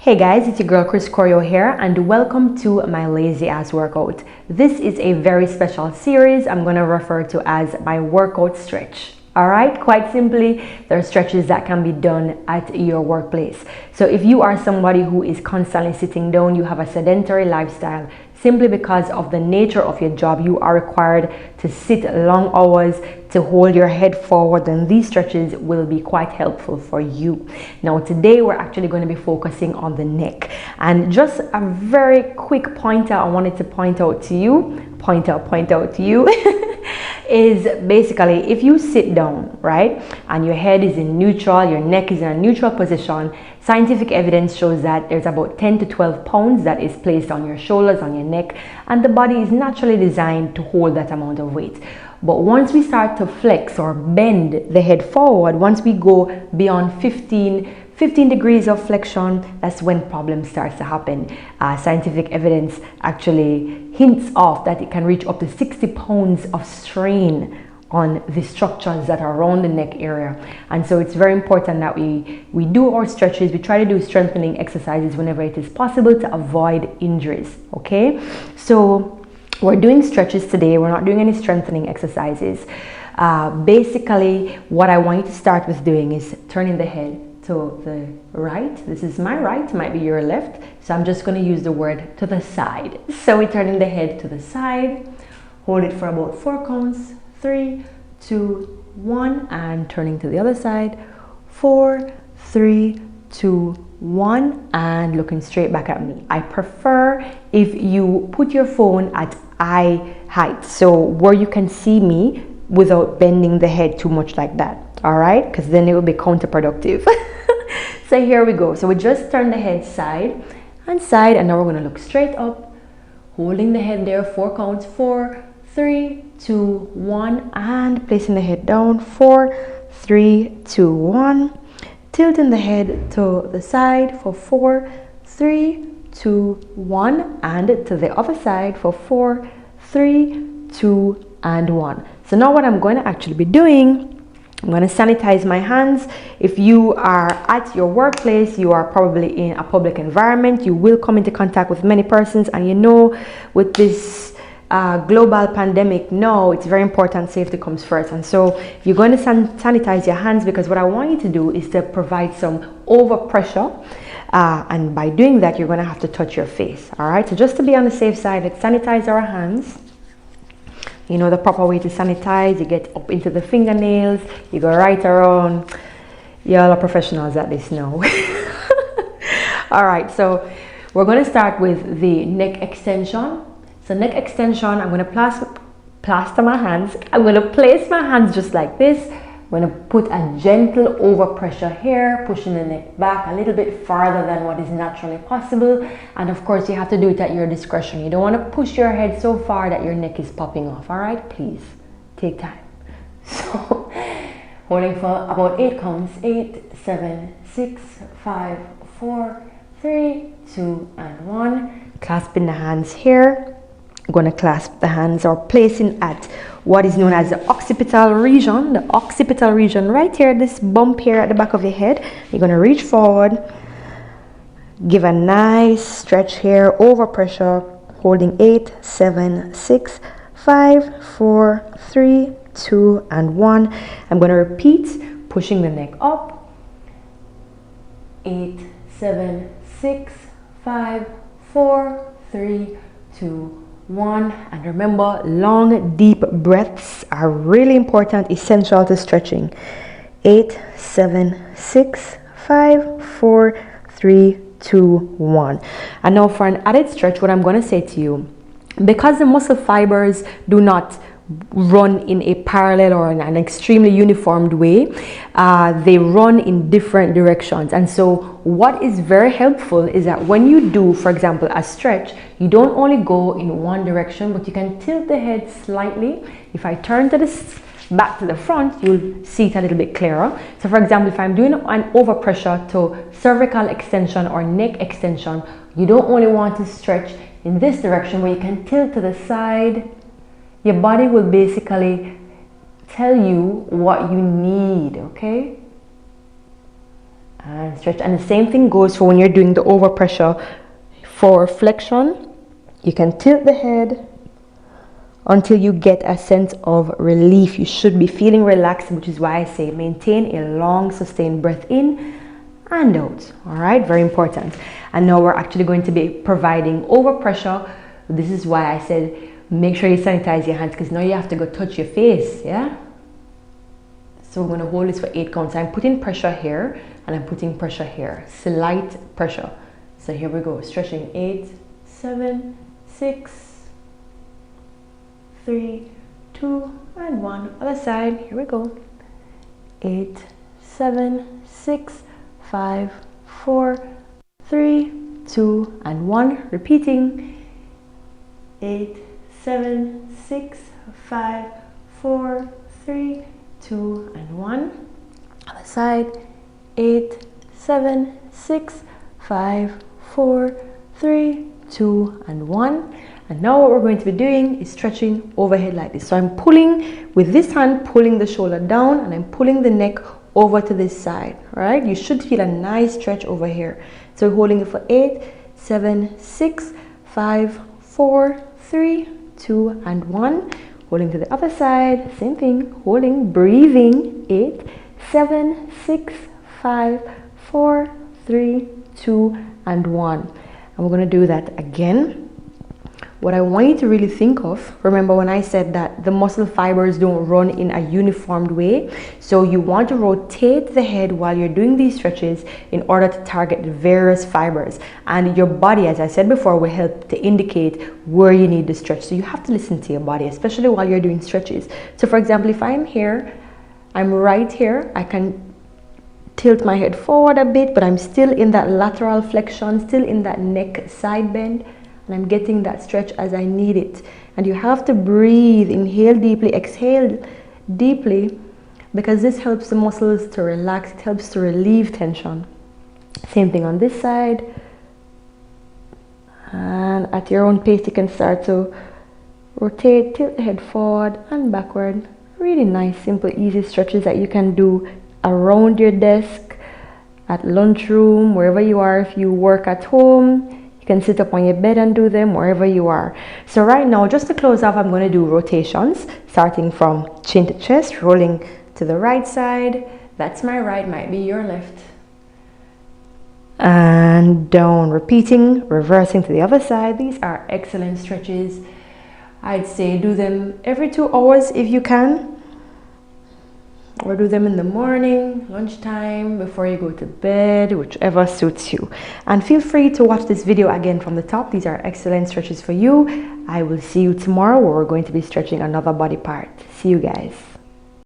Hey guys, it's your girl Chris Corio here and welcome to my lazy ass workout. This is a very special series I'm going to refer to as my workout stretch. Alright, quite simply, there are stretches that can be done at your workplace. So if you are somebody who is constantly sitting down, you have a sedentary lifestyle, simply because of the nature of your job, you are required to sit long hours, to hold your head forward, then these stretches will be quite helpful for you. Now today we're actually going to be focusing on the neck, and just a very quick pointer I wanted to point out to you is basically if you sit down, right, and your head is in neutral, your neck is in a neutral position, scientific evidence shows that there's about 10 to 12 pounds that is placed on your shoulders, on your neck, and the body is naturally designed to hold that amount of weight. But once we start to flex or bend the head forward, once we go beyond 15 degrees of flexion, that's when problems starts to happen. Scientific evidence actually hints off that it can reach up to 60 pounds of strain on the structures that are around the neck area. And so it's very important that we do our stretches. We try to do strengthening exercises whenever it is possible to avoid injuries. Okay, so we're doing stretches today. We're not doing any strengthening exercises. Basically what I want you to start with doing is turning the head to the right. This is my right, might be your left, so I'm just going to use the word to the side. So we're turning the head to the side, hold it for about 4 counts, 3, 2, 1, and turning to the other side, 4, 3, 2, 1, and looking straight back at me. I prefer if you put your phone at eye height, so where you can see me without bending the head too much like that. All right, because then it will be counterproductive. So here we go. So we just turn the head side and side, and now we're going to look straight up, holding the head there, 4 counts, 4, 3, 2, 1, and placing the head down, 4, 3, 2, 1, tilting the head to the side for 4, 3, 2, 1, and to the other side for 4, 3, 2, and 1. So now what I'm going to actually be doing, I'm going to sanitize my hands. If you are at your workplace, you are probably in a public environment, you will come into contact with many persons, and you know, with this global pandemic now, it's very important safety comes first. And so you're going to sanitize your hands, because what I want you to do is to provide some overpressure, and by doing that you're going to have to touch your face. All right, so just to be on the safe side, let's sanitize our hands. You know the proper way to sanitize. You get up into the fingernails, you go right around. Y'all are professionals at this now. All right, so we're going to start with the neck extension. So neck extension, I'm going to plaster my hands. I'm going to place my hands just like this. I'm going to put a gentle overpressure here, pushing the neck back a little bit farther than what is naturally possible. And of course, you have to do it at your discretion. You don't want to push your head so far that your neck is popping off. All right, please take time. So holding for about 8 counts, 8, 7, 6, 5, 4, 3, 2, and 1. Clasping the hands here. I'm going to clasp the hands, or placing at what is known as the occipital region. The occipital region right here, this bump here at the back of your head. You're going to reach forward, give a nice stretch here, overpressure, holding 8, 7, 6, 5, 4, 3, 2, and 1. I'm going to repeat, pushing the neck up. 8, 7, 6, 5, 4, 3, 2, 1. And remember, long deep breaths are really important, essential to stretching. 8, 7, 6, 5, 4, 3, 2, 1. And now for an added stretch, what I'm going to say to you, because the muscle fibers do not run in a parallel or in an extremely uniformed way, they run in different directions. And so what is very helpful is that when you do, for example, a stretch, you don't only go in one direction, but you can tilt the head slightly. If I turn to this back to the front, you'll see it a little bit clearer. So for example, if I'm doing an overpressure to cervical extension or neck extension, you don't only want to stretch in this direction, where you can tilt to the side. Your body will basically tell you what you need, okay? and stretch. And the same thing goes for when you're doing the overpressure. For flexion, you can tilt the head until you get a sense of relief. You should be feeling relaxed, which is why I say maintain a long sustained breath in and out. All right, very important. And now we're actually going to be providing overpressure. This is why I said make sure you sanitize your hands, because now you have to go touch your face. Yeah, so we're going to hold this for 8 counts. I'm putting pressure here and I'm putting pressure here, slight pressure. So here we go, stretching 8, 7, 6, 3, 2, and 1. Other side, here we go. 8, 7, 6, 5, 4, 3, 2, and 1. Repeating. 8, 7, 6, 5, 4, 3, 2, and 1. Other side. 8, 7, 6, 5, 4, 3, 2, and 1. And now what we're going to be doing is stretching overhead like this. So I'm pulling with this hand, pulling the shoulder down, and I'm pulling the neck over to this side. All right, you should feel a nice stretch over here. So we're holding it for 8, 7, 6, 5, 4, 3, 2, and 1. Holding to the other side, same thing, holding, breathing. 8, 7, 6, 5, 4, 3, 2, and 1. And we're going to do that again. What I want you to really think of, remember when I said that the muscle fibers don't run in a uniformed way, so you want to rotate the head while you're doing these stretches in order to target the various fibers, and your body, as I said before, will help to indicate where you need to stretch. So you have to listen to your body, especially while you're doing stretches. So for example, if I'm here, I'm right here, I can tilt my head forward a bit, but I'm still in that lateral flexion, still in that neck side bend, and I'm getting that stretch as I need it. And you have to breathe, inhale deeply, exhale deeply, because this helps the muscles to relax, it helps to relieve tension. Same thing on this side. And at your own pace, you can start to rotate, tilt the head forward and backward. Really nice, simple, easy stretches that you can do around your desk, at lunchroom, wherever you are. If you work at home, you can sit up on your bed and do them wherever you are. So right now, just to close off, I'm going to do rotations, starting from chin to chest, rolling to the right side. That's my right, might be your left. And down, repeating, reversing to the other side. These are excellent stretches. I'd say do them every 2 hours if you can, or do them in the morning, lunchtime, before you go to bed, whichever suits you. And feel free to watch this video again from the top. These are excellent stretches for you. I will see you tomorrow, where we're going to be stretching another body part. See you guys.